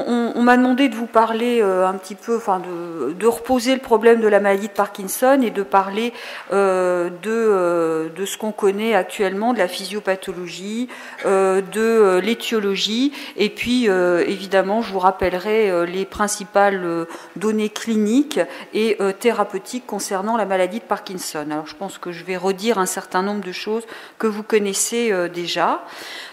On m'a demandé de vous parler un petit peu, enfin de reposer le problème de la maladie de Parkinson et de parler de ce qu'on connaît actuellement, de la physiopathologie, de l'étiologie, et puis évidemment je vous rappellerai les principales données cliniques et thérapeutiques concernant la maladie de Parkinson. Alors je pense que je vais redire un certain nombre de choses que vous connaissez déjà.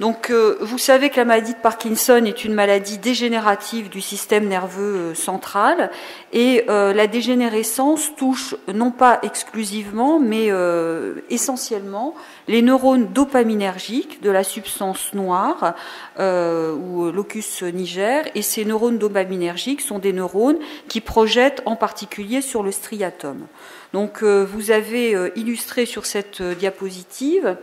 Donc, vous savez que la maladie de Parkinson est une maladie dégénérative du système nerveux central et la dégénérescence touche non pas exclusivement, mais essentiellement les neurones dopaminergiques de la substance noire ou locus niger. Et ces neurones dopaminergiques sont des neurones qui projettent en particulier sur le striatum. Donc, vous avez illustré sur cette diapositive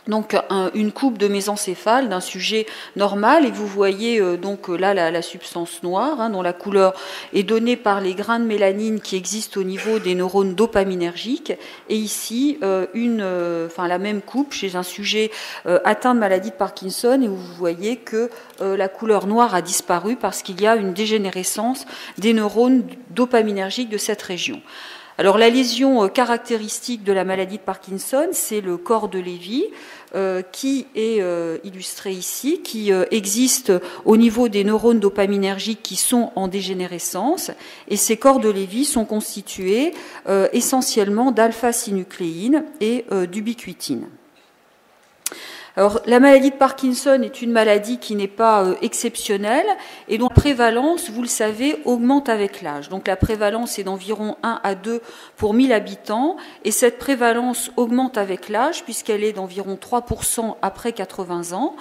donc une coupe de mésencéphale d'un sujet normal, et vous voyez donc là la substance noire dont la couleur est donnée par les grains de mélanine qui existent au niveau des neurones dopaminergiques, et ici la même coupe chez un sujet atteint de maladie de Parkinson, et où vous voyez que la couleur noire a disparu parce qu'il y a une dégénérescence des neurones dopaminergiques de cette région. Alors la lésion caractéristique de la maladie de Parkinson, c'est le corps de Lévy qui est illustré ici, qui existe au niveau des neurones dopaminergiques qui sont en dégénérescence, et ces corps de Lévy sont constitués essentiellement d'alpha-synucléine et d'ubiquitine. Alors, la maladie de Parkinson est une maladie qui n'est pas exceptionnelle et dont la prévalence, vous le savez, augmente avec l'âge. Donc la prévalence est d'environ 1 à 2 pour 1000 habitants, et cette prévalence augmente avec l'âge puisqu'elle est d'environ 3% après 80 ans.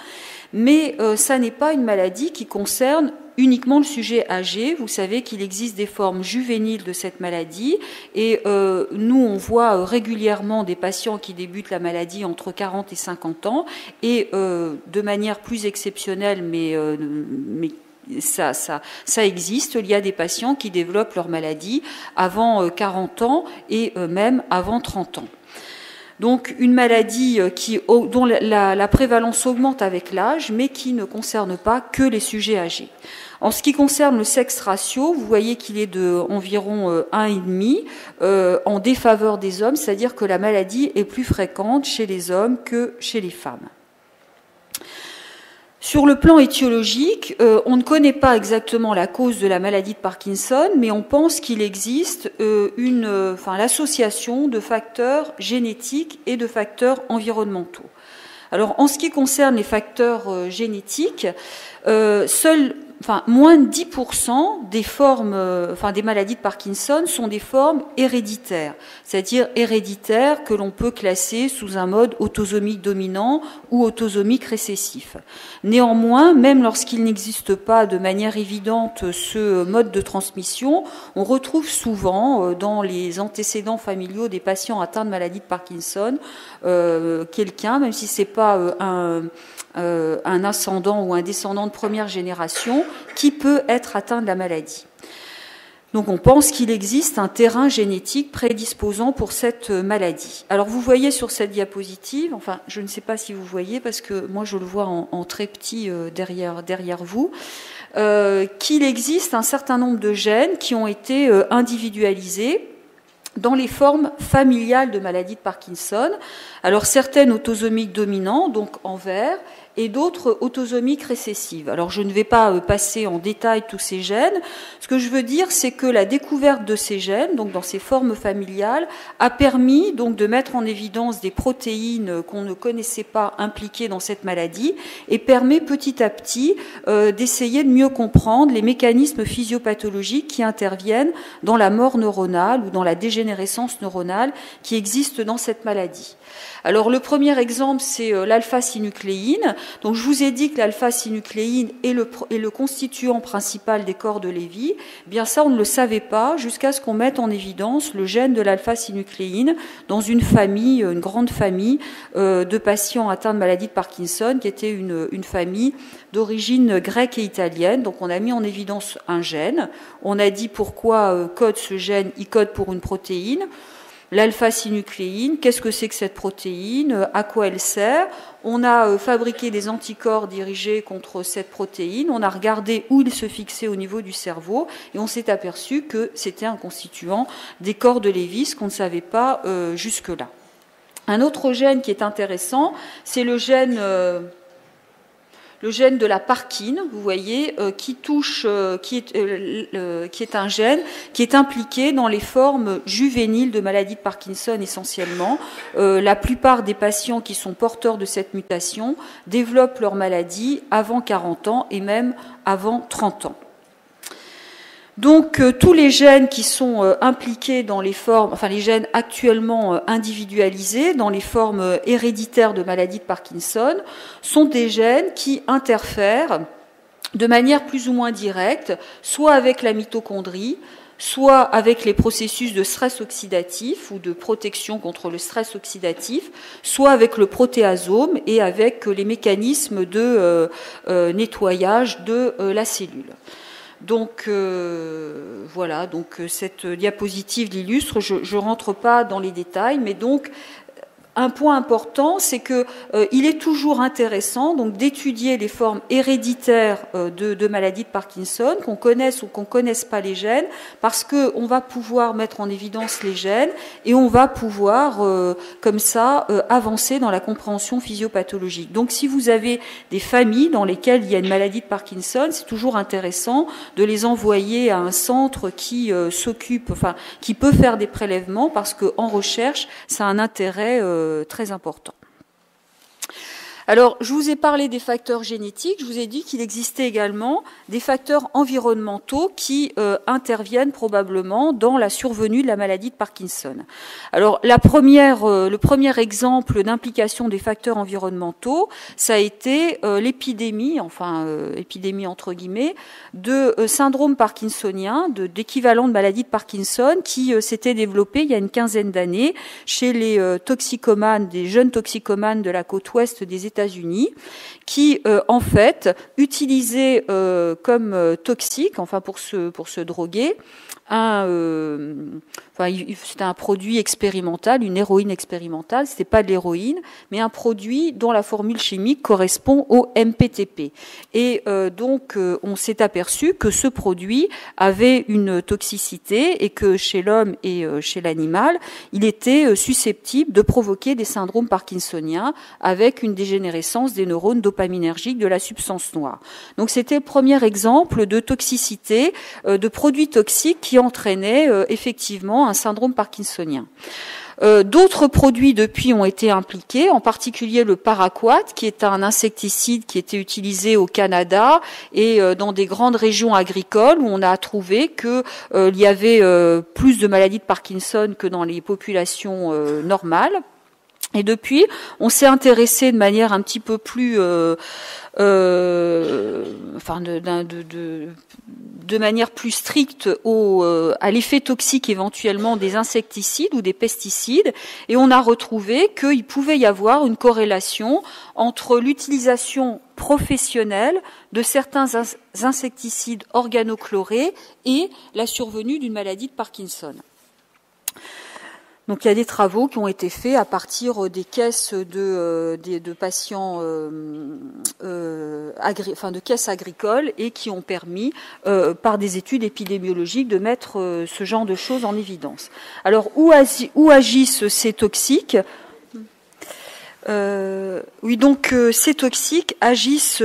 Mais ça n'est pas une maladie qui concerne uniquement le sujet âgé. Vous savez qu'il existe des formes juvéniles de cette maladie, et nous on voit régulièrement des patients qui débutent la maladie entre 40 et 50 ans, et de manière plus exceptionnelle, mais ça existe. Il y a des patients qui développent leur maladie avant 40 ans et même avant 30 ans. Donc une maladie dont la prévalence augmente avec l'âge, mais qui ne concerne pas que les sujets âgés. En ce qui concerne le sexe ratio, vous voyez qu'il est de environ 1,5 en défaveur des hommes, c'est-à-dire que la maladie est plus fréquente chez les hommes que chez les femmes. Sur le plan étiologique, on ne connaît pas exactement la cause de la maladie de Parkinson, mais on pense qu'il existe l'association de facteurs génétiques et de facteurs environnementaux. Alors, en ce qui concerne les facteurs génétiques, moins de 10% des formes, des maladies de Parkinson sont des formes héréditaires, c'est-à-dire héréditaires que l'on peut classer sous un mode autosomique dominant ou autosomique récessif. Néanmoins, même lorsqu'il n'existe pas de manière évidente ce mode de transmission, on retrouve souvent dans les antécédents familiaux des patients atteints de maladie de Parkinson quelqu'un, même si c'est pas un ascendant ou un descendant de première génération, qui peut être atteint de la maladie. Donc on pense qu'il existe un terrain génétique prédisposant pour cette maladie. Alors vous voyez sur cette diapositive, je ne sais pas si vous voyez parce que moi je le vois en très petit derrière vous, qu'il existe un certain nombre de gènes qui ont été individualisés dans les formes familiales de maladie de Parkinson. Alors certaines autosomiques dominants, donc en vert, et d'autres autosomiques récessives. Alors je ne vais pas passer en détail tous ces gènes. Ce que je veux dire, c'est que la découverte de ces gènes, donc dans ces formes familiales, a permis donc de mettre en évidence des protéines qu'on ne connaissait pas impliquées dans cette maladie, et permet petit à petit d'essayer de mieux comprendre les mécanismes physiopathologiques qui interviennent dans la mort neuronale ou dans la dégénérescence neuronale qui existe dans cette maladie. Alors le premier exemple, c'est l'alpha-synucléine. Donc je vous ai dit que l'alpha-synucléine est le constituant principal des corps de Lévy. Bien ça, on ne le savait pas jusqu'à ce qu'on mette en évidence le gène de l'alpha-synucléine dans une famille, une grande famille de patients atteints de maladie de Parkinson, qui était une famille d'origine grecque et italienne. Donc on a mis en évidence un gène. On a dit pourquoi code ce gène, il code pour une protéine. l'alpha-synucléine, qu'est-ce que c'est que cette protéine, à quoi elle sert. On a fabriqué des anticorps dirigés contre cette protéine, on a regardé où il se fixait au niveau du cerveau, et on s'est aperçu que c'était un constituant des corps de Lewis qu'on ne savait pas jusque-là. Un autre gène qui est intéressant, c'est le gène de la parkine, vous voyez, qui est un gène qui est impliqué dans les formes juvéniles de maladie de Parkinson essentiellement. La plupart des patients qui sont porteurs de cette mutation développent leur maladie avant 40 ans et même avant 30 ans. Donc tous les gènes qui sont impliqués dans les formes, enfin les gènes actuellement individualisés dans les formes héréditaires de maladie de Parkinson sont des gènes qui interfèrent de manière plus ou moins directe, soit avec la mitochondrie, soit avec les processus de stress oxydatif ou de protection contre le stress oxydatif, soit avec le protéasome et avec les mécanismes de nettoyage de la cellule. Donc voilà, donc cette diapositive l'illustre, je ne rentre pas dans les détails, mais donc un point important, c'est que il est toujours intéressant donc d'étudier les formes héréditaires de maladies de Parkinson, qu'on connaisse ou qu'on connaisse pas les gènes, parce que on va pouvoir mettre en évidence les gènes et on va pouvoir comme ça avancer dans la compréhension physiopathologique. Donc si vous avez des familles dans lesquelles il y a une maladie de Parkinson, c'est toujours intéressant de les envoyer à un centre qui s'occupe, enfin qui peut faire des prélèvements, parce que en recherche, ça a un intérêt très important. Alors, je vous ai parlé des facteurs génétiques, je vous ai dit qu'il existait également des facteurs environnementaux qui interviennent probablement dans la survenue de la maladie de Parkinson. Alors, le premier exemple d'implication des facteurs environnementaux, ça a été l'épidémie, épidémie entre guillemets, de syndrome parkinsonien, d'équivalent de maladie de Parkinson, qui s'était développé il y a une quinzaine d'années chez les toxicomanes, des jeunes toxicomanes de la côte ouest des États-Unis, qui en fait utilisaient comme toxique, enfin pour se droguer, c'était un produit expérimental, une héroïne expérimentale, c'était pas de l'héroïne, mais un produit dont la formule chimique correspond au MPTP. Et donc on s'est aperçu que ce produit avait une toxicité et que chez l'homme et chez l'animal, il était susceptible de provoquer des syndromes parkinsoniens avec une dégénérescence des neurones dopaminergiques de la substance noire. Donc c'était le premier exemple de toxicité de produits toxiques qui entraînaient effectivement un syndrome parkinsonien. D'autres produits depuis ont été impliqués, en particulier le paraquat, qui est un insecticide qui était utilisé au Canada et dans des grandes régions agricoles où on a trouvé que il y avait plus de maladies de Parkinson que dans les populations normales. Et depuis, on s'est intéressé de manière un petit peu plus, de manière plus stricte à l'effet toxique éventuellement des insecticides ou des pesticides, et on a retrouvé qu'il pouvait y avoir une corrélation entre l'utilisation professionnelle de certains insecticides organochlorés et la survenue d'une maladie de Parkinson. Donc il y a des travaux qui ont été faits à partir des caisses de patients, de caisses agricoles, et qui ont permis, par des études épidémiologiques, de mettre ce genre de choses en évidence. Alors où agissent ces toxiques ? Oui, donc ces toxiques agissent,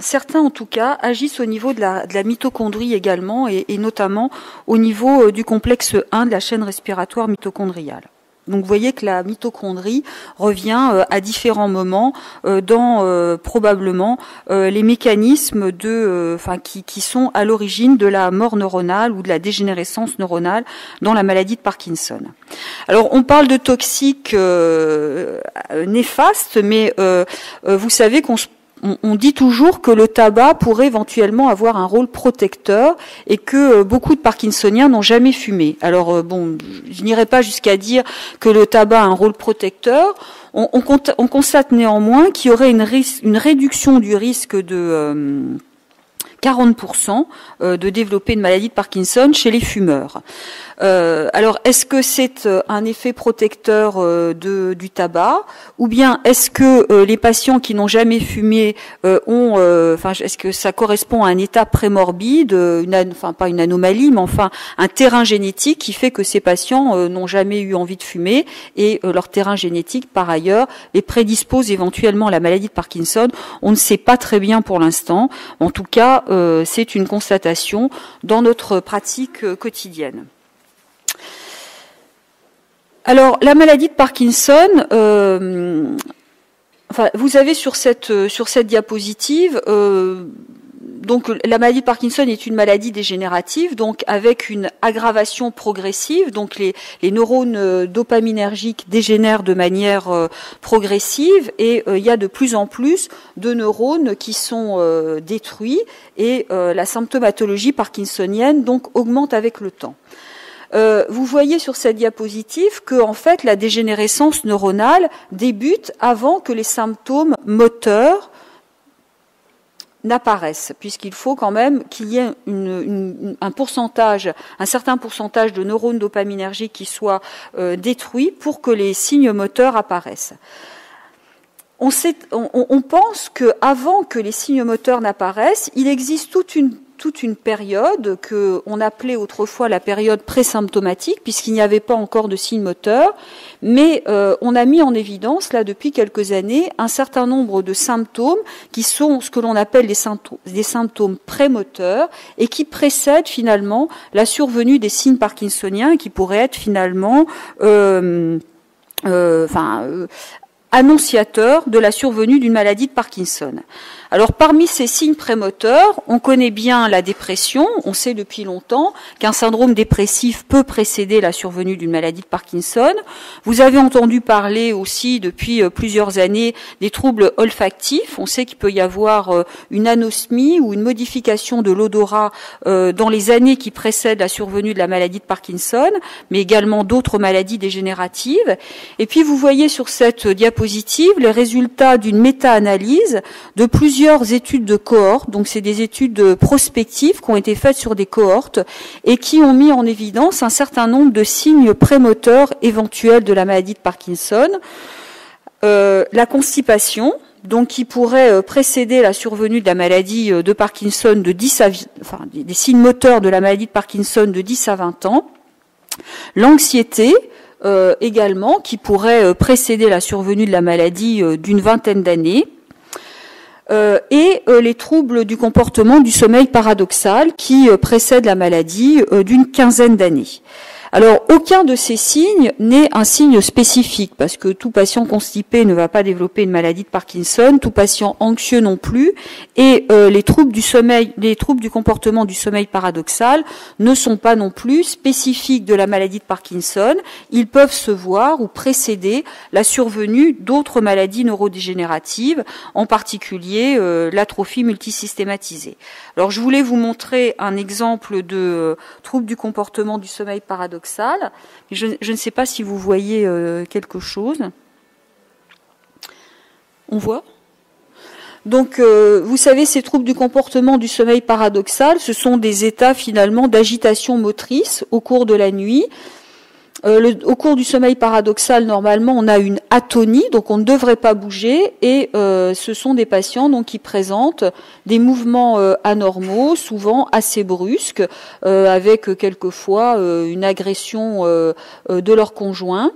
certains en tout cas, agissent au niveau de la mitochondrie également, et notamment au niveau du complexe 1 de la chaîne respiratoire mitochondriale. Donc vous voyez que la mitochondrie revient à différents moments dans probablement les mécanismes qui sont à l'origine de la mort neuronale ou de la dégénérescence neuronale dans la maladie de Parkinson. Alors on parle de toxiques néfastes, mais vous savez on dit toujours que le tabac pourrait éventuellement avoir un rôle protecteur et que beaucoup de Parkinsoniens n'ont jamais fumé. Alors je n'irai pas jusqu'à dire que le tabac a un rôle protecteur. On constate néanmoins qu'il y aurait une réduction du risque de 40% de développer une maladie de Parkinson chez les fumeurs. Alors, est-ce que c'est un effet protecteur du tabac, ou bien est-ce que les patients qui n'ont jamais fumé est-ce que ça correspond à un état prémorbide, pas une anomalie, mais enfin un terrain génétique qui fait que ces patients n'ont jamais eu envie de fumer et leur terrain génétique, par ailleurs, les prédispose éventuellement à la maladie de Parkinson. On ne sait pas très bien pour l'instant. En tout cas, c'est une constatation dans notre pratique quotidienne. Alors, la maladie de Parkinson, vous avez sur cette diapositive, donc la maladie de Parkinson est une maladie dégénérative, donc avec une aggravation progressive. Donc les neurones dopaminergiques dégénèrent de manière progressive, et il y a de plus en plus de neurones qui sont détruits, et la symptomatologie parkinsonienne donc augmente avec le temps. Vous voyez sur cette diapositive que, en fait, la dégénérescence neuronale débute avant que les symptômes moteurs n'apparaissent, puisqu'il faut quand même qu'il y ait un certain pourcentage de neurones dopaminergiques qui soient détruits pour que les signes moteurs apparaissent. On pense qu'avant que les signes moteurs n'apparaissent, il existe toute une période qu'on appelait autrefois la période présymptomatique, puisqu'il n'y avait pas encore de signes moteurs, mais on a mis en évidence, là, depuis quelques années, un certain nombre de symptômes qui sont ce que l'on appelle des symptômes prémoteurs, et qui précèdent finalement la survenue des signes parkinsoniens, qui pourraient être finalement annonciateur de la survenue d'une maladie de Parkinson. Alors, parmi ces signes prémoteurs, on connaît bien la dépression. On sait depuis longtemps qu'un syndrome dépressif peut précéder la survenue d'une maladie de Parkinson. Vous avez entendu parler aussi depuis plusieurs années des troubles olfactifs. On sait qu'il peut y avoir une anosmie ou une modification de l'odorat dans les années qui précèdent la survenue de la maladie de Parkinson, mais également d'autres maladies dégénératives. Et puis, vous voyez sur cette diapositive les résultats d'une méta-analyse de plusieurs études de cohortes. Donc c'est des études prospectives qui ont été faites sur des cohortes et qui ont mis en évidence un certain nombre de signes prémoteurs éventuels de la maladie de Parkinson. La constipation, donc qui pourrait précéder la survenue de la maladie de Parkinson des signes moteurs de la maladie de Parkinson de 10 à 20 ans. L'anxiété, également, qui pourrait précéder la survenue de la maladie d'une vingtaine d'années. Et les troubles du comportement du sommeil paradoxal qui précèdent la maladie d'une quinzaine d'années. Alors, aucun de ces signes n'est un signe spécifique, parce que tout patient constipé ne va pas développer une maladie de Parkinson, tout patient anxieux non plus, et les troubles du comportement du sommeil paradoxal ne sont pas non plus spécifiques de la maladie de Parkinson. Ils peuvent se voir ou précéder la survenue d'autres maladies neurodégénératives, en particulier l'atrophie multisystématisée. Alors, je voulais vous montrer un exemple de trouble du comportement du sommeil paradoxal. Je ne sais pas si vous voyez quelque chose. On voit ? Donc, vous savez, ces troubles du comportement du sommeil paradoxal, ce sont des états finalement d'agitation motrice au cours de la nuit. Au cours du sommeil paradoxal, normalement, on a une atonie, donc on ne devrait pas bouger, et ce sont des patients donc qui présentent des mouvements anormaux, souvent assez brusques, avec quelquefois une agression de leur conjoint.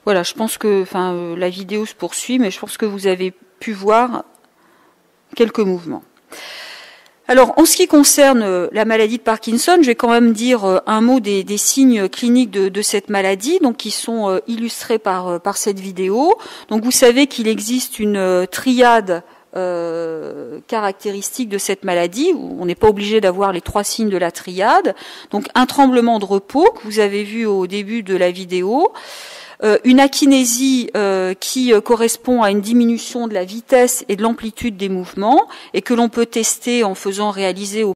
Voilà, je pense que, la vidéo se poursuit, mais je pense que vous avez pu voir quelques mouvements. Alors, en ce qui concerne la maladie de Parkinson, je vais quand même dire un mot des signes cliniques de cette maladie, donc qui sont illustrés par cette vidéo. Donc, vous savez qu'il existe une triade caractéristique de cette maladie, où on n'est pas obligé d'avoir les 3 signes de la triade. Donc, un tremblement de repos que vous avez vu au début de la vidéo. Une akinésie qui correspond à une diminution de la vitesse et de l'amplitude des mouvements, et que l'on peut tester en faisant réaliser au